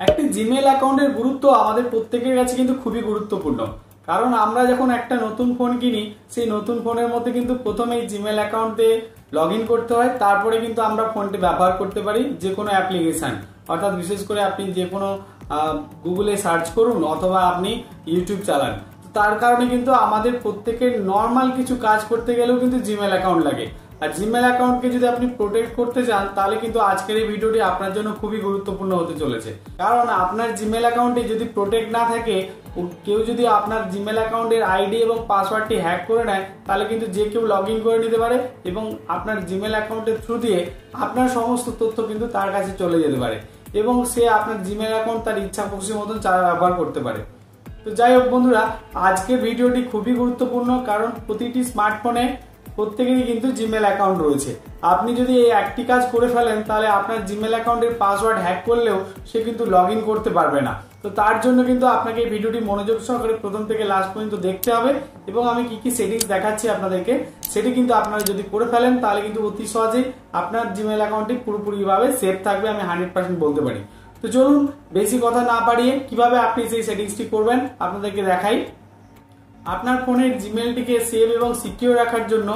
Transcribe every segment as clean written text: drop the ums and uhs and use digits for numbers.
একটি জিমেল অ্যাকাউন্টের গুরুত্ব আমাদের প্রত্যেকের কাছে কিন্তু খুবই গুরুত্বপূর্ণ। কারণ আমরা যখন একটা নতুন ফোন কিনি, সেই নতুন ফোনের মধ্যে কিন্তু প্রথমেই জিমেল অ্যাকাউন্টে লগ ইন করতে হয়, তারপরে কিন্তু আমরা ফোনটি ব্যবহার করতে পারি যে কোনো অ্যাপ্লিকেশান। অর্থাৎ বিশেষ করে আপনি যে কোনো গুগলে সার্চ করুন অথবা আপনি ইউটিউব চালান, তার কারণে কিন্তু আমাদের প্রত্যেকের নর্মাল কিছু কাজ করতে গেলেও কিন্তু জিমেল অ্যাকাউন্ট লাগে। আর জিমেল অ্যাকাউন্টকে যদি আপনি প্রোটেক্ট করতে চান, তাহলে কিন্তু আজকের এই ভিডিওটি আপনার জন্য খুবই গুরুত্বপূর্ণ হতে চলেছে। কারণ আপনার জিমেল অ্যাকাউন্টে যদি প্রোটেক্ট না থাকে, কেউ যদি আপনার জিমেল অ্যাকাউন্টের আইডি এবং পাসওয়ার্ডটি হ্যাক করে নেয়, তাহলে কিন্তু যে কেউ লগ ইন করে নিতে পারে এবং আপনার জিমেল অ্যাকাউন্টের থ্রু দিয়ে আপনার সমস্ত তথ্য কিন্তু তার কাছে চলে যেতে পারে এবং সে আপনার জিমেল অ্যাকাউন্ট তার ইচ্ছা খুশি মতন ব্যবহার করতে পারে। তো যাই হোক বন্ধুরা, আজকের ভিডিওটি খুবই গুরুত্বপূর্ণ, কারণ প্রতিটি স্মার্টফোনে প্রত্যেকেরই কিন্তু জিমেল অ্যাকাউন্ট রয়েছে। আপনি যদি এই একটি কাজ করে ফেলেন, তাহলে আপনার জিমেল অ্যাকাউন্টের পাসওয়ার্ড হ্যাক করলেও সে কিন্তু লগ ইন করতে পারবে না। তো তার জন্য কিন্তু আপনাকে এই ভিডিওটি মনোযোগ সহকারে প্রথম থেকে লাস্ট পর্যন্ত দেখতে হবে এবং আমি কি কি সেটিংস দেখাচ্ছি আপনাদেরকে, সেটি কিন্তু আপনারা যদি করে ফেলেন, তাহলে কিন্তু অতি সহজেই আপনার জিমেল অ্যাকাউন্টটি পুরোপুরিভাবে সেফ থাকবে, আমি 100% বলতে পারি। তো চলুন বেশি কথা না বাড়িয়ে কিভাবে আপনি সেই সেটিংসটি করবেন আপনাদেরকে দেখাই। আপনার ফোনের জিমেলটিকে সেভ এবং সিকিউর রাখার জন্য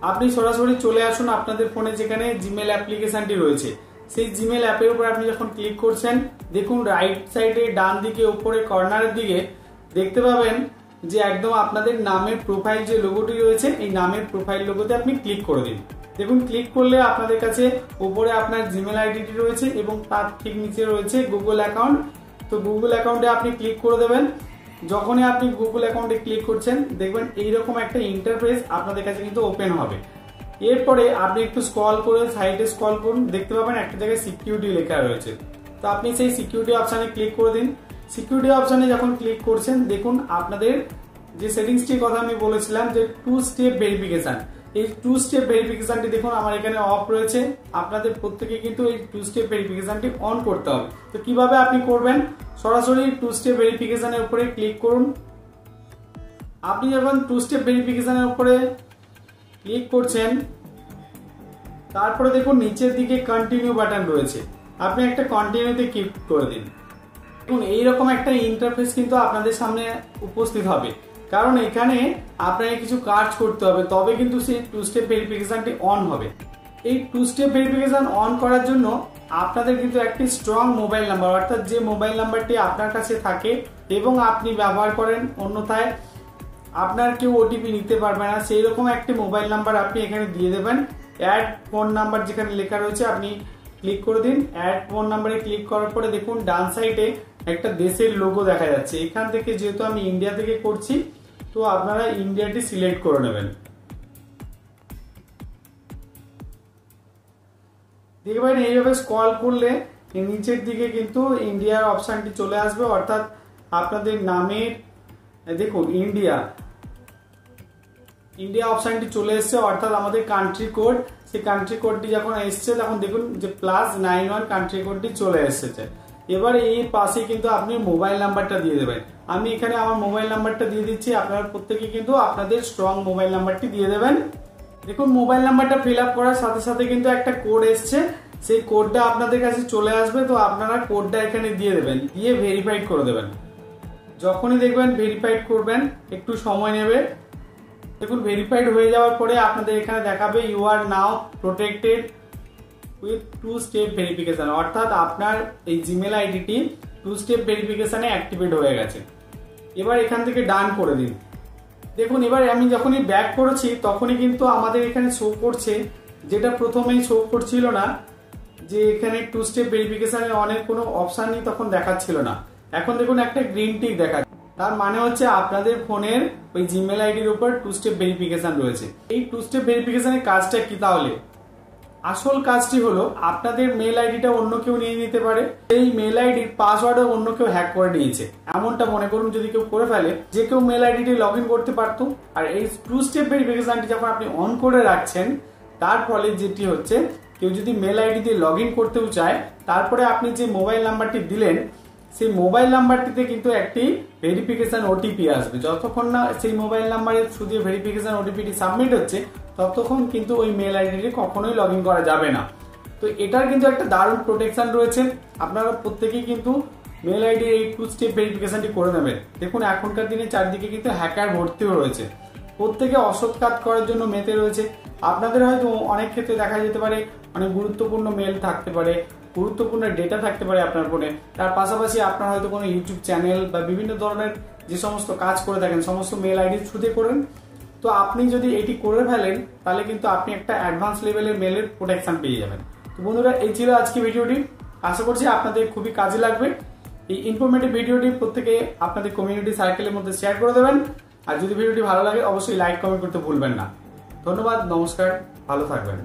আপনি সরাসরি চলে আসুন আপনাদের ফোনে যেখানে জিমেল অ্যাপ্লিকেশনটি রয়েছে। সেই জিমেল অ্যাপের উপর আপনি যখন ক্লিক করছেন, দেখুন রাইট সাইডে ডান দিকে উপরে কর্নারের দিকে দেখতে পাবেন যে একদম আপনাদের নামের প্রোফাইল যে লোগোটি রয়েছে, এই নামের প্রোফাইল লোগোতে আপনি ক্লিক করে দিন। দেখুন ক্লিক করলে আপনাদের কাছে উপরে আপনার জিমেল আইডিটি রয়েছে এবং তার ঠিক নিচে রয়েছে গুগল অ্যাকাউন্ট। তো গুগল অ্যাকাউন্টে আপনি ক্লিক করে দেবেন। যখনই আপনি গুগল অ্যাকাউন্টে ক্লিক করছেন, দেখবেন এইরকম একটা ইন্টারফেস আপনাদের কাছে কিন্তু ওপেন হবে। এরপরে আপনি একটু স্ক্রল করে সাইডে স্ক্রল করুন, দেখতে পাবেন একটা জায়গায় সিকিউরিটি লেখা রয়েছে। তো আপনি সেই সিকিউরিটি অপশানে ক্লিক করে দিন। সিকিউরিটি অপশানে যখন ক্লিক করছেন, দেখুন আপনাদের যে সেটিংসটির কথা আমি বলেছিলাম যে 2 স্টেপ ভেরিফিকেশন, এই 2 স্টেপ ভেরিফিকেশনটি দেখুন আমার এখানে অফ রয়েছে। আপনাদের প্রত্যেকে কিন্তু এই 2 স্টেপ ভেরিফিকেশনটি অন করতে হবে। তো কিভাবে আপনি করবেন, সরাসরি 2 স্টেপ ভেরিফিকেশনের উপরে ক্লিক করুন। আপনি যখন 2 স্টেপ ভেরিফিকেশনের উপরে ক্লিক করছেন, তারপরে দেখুন নিচের দিকে কন্টিনিউ বাটন রয়েছে, আপনি একটা কন্টিনিউতে ক্লিক করে দিন। দেখুন এইরকম একটা ইন্টারফেস কিন্তু আপনাদের সামনে উপস্থিত হবে, কারণ এখানে আপনাকে কিছু কাজ করতে হবে, তবে কিন্তু সেই 2 স্টেপ ভেরিফিকেশনটি অন হবে। এই 2 স্টেপ ভেরিফিকেশন অন করার জন্য আপনাদের কিন্তু একটি স্ট্রং মোবাইল নাম্বার, অর্থাৎ যে মোবাইল নাম্বারটি আপনার কাছে থাকে এবং আপনি ব্যবহার করেন, অন্যথায় আপনার কেউ ওটিপি নিতে পারবে না, সেই রকম একটি মোবাইল নাম্বার আপনি এখানে দিয়ে দেবেন। অ্যাড ফোন নাম্বার যেখানে লেখা রয়েছে আপনি ক্লিক করে দিন। অ্যাড ফোন নাম্বারে ক্লিক করার পরে দেখুন ডান সাইডে একটা দেশের লোগো দেখা যাচ্ছে। এখান থেকে যেহেতু আমি ইন্ডিয়া থেকে করছি, তো আপনারা ইন্ডিয়াটি সিলেক্ট করে নেবেন। দেখবেন এইভাবে স্ক্রল করলে নিচের দিকে কিন্তু ইন্ডিয়ার অপশনটি চলে আসবে, অর্থাৎ আপনাদের নামের দেখুন ইন্ডিয়া অপশনটি চলে এসছে, অর্থাৎ আমাদের কান্ট্রি কোড, সেই কান্ট্রি কোডটি যখন এসছে তখন দেখুন যে +91 কান্ট্রি কোডটি চলে এসেছে। এবার এই পাশে কিন্তু আপনি মোবাইল নাম্বারটা দিয়ে দেবেন। আমি এখানে আমার মোবাইল নাম্বারটা দিয়ে দিচ্ছি, আপনারা প্রত্যেকে কিন্তু আপনাদের স্ট্রং মোবাইল নাম্বারটি দিয়ে দেবেন। দেখুন মোবাইল নাম্বারটা ফিল আপ করার সাথে সাথে কিন্তু একটা কোড এসছে, সেই কোডটা আপনাদের কাছে চলে আসবে। তো আপনারা কোডটা এখানে দিয়ে দেবেন, দিয়ে ভেরিফাইড করে দেবেন। যখনই দেখবেন ভেরিফাইড করবেন, একটু সময় নেবে। দেখুন ভেরিফাইড হয়ে যাওয়ার পরে আপনাদের এখানে দেখাবে you are now protected with 2 step verification, অর্থাৎ আপনার এই জিমেল আইডিটি 2 স্টেপ ভেরিফিকেশনে অ্যাক্টিভেট হয়ে গেছে। এবার এখান থেকে ডান করে দিন। দেখুন এবার আমি যখনই ব্যাক করেছি, তখনই কিন্তু আমাদের এখানে শো করছে, যেটা প্রথমেই শো করছিল না, যে এখানে 2 স্টেপ ভেরিফিকেশনে অনেক কোনো অপশানই তখন দেখাচ্ছিল না। এখন দেখুন একটা গ্রিন টিক দেখাচ্ছে, তার মানে হচ্ছে আপনাদের ফোনের ওই জিমেল আইডির উপর 2 স্টেপ ভেরিফিকেশন রয়েছে। এই 2 স্টেপ ভেরিফিকেশনের কাজটা কি তাহলে? আসল কাজটি হলো আপনাদের মেল আইডিটা অন্য কেউ নিয়ে নিতে পারে, এই মেল আইডির পাসওয়ার্ডও অন্য কেউ হ্যাক করে নিয়েছে, এমনটা মনে করুন যদি কেউ করে ফেলে, যে কেউ মেল আইডিটি লগ ইন করতে পারতো। আর এই 2 স্টেপ ভেরিফিকেশনটি যখন আপনি অন করে রাখছেন, তার ফলে যেটি হচ্ছে, কেউ যদি মেল আইডি দিয়ে লগ ইন করতেও চায়, তারপরে আপনি যে মোবাইল নাম্বারটি দিলেন, সেই মোবাইল নাম্বারটিতে কিন্তু একটি ভেরিফিকেশন ওটিপি আসবে। যতক্ষণ না সেই মোবাইল নাম্বারের থ্রু দিয়ে ভেরিফিকেশন ওটিপিটি সাবমিট হচ্ছে, ততক্ষণ কিন্তু ওই মেল আইডিটি কখনোই লগ ইন করা যাবে না। তো এটার কিন্তু একটা দারুণ প্রোটেকশন রয়েছে। আপনারা প্রত্যেকেই কিন্তু মেল আইডি এই 2 স্টেপ ভেরিফিকেশনটি করে নেবেন। দেখুন এখনকার দিনে চারদিকে কিন্তু হ্যাকার ভর্তিও রয়েছে, প্রত্যেকে অসৎ কাজ করার জন্য মেতে রয়েছে। আপনাদের হয়তো অনেক ক্ষেত্রে দেখা যেতে পারে অনেক গুরুত্বপূর্ণ মেল থাকতে পারে, গুরুত্বপূর্ণ ডেটা থাকতে পারে আপনার ফোনে। তার পাশাপাশি আপনার হয়তো কোনো ইউটিউব চ্যানেল বা বিভিন্ন ধরনের যে সমস্ত কাজ করে থাকেন সমস্ত মেল আইডির থ্রুতে করেন। তো আপনি যদি এটি করে ফেলেন তাহলে কিন্তু আপনি একটা অ্যাডভান্স লেভেলের মেলের প্রোটেকশন পেয়ে যাবেন। তো বন্ধুরা, এই ছিল আজকে ভিডিওটি। আশা করছি আপনাদের খুবই কাজে লাগবে। এই ইনফরমেটিভ ভিডিওটি প্রত্যেকে আপনাদের কমিউনিটি সার্কেলের মধ্যে শেয়ার করে দেবেন। আর যদি ভিডিওটি ভালো লাগে অবশ্যই লাইক কমেন্ট করতে ভুলবেন না। ধন্যবাদ, নমস্কার, ভালো থাকবেন।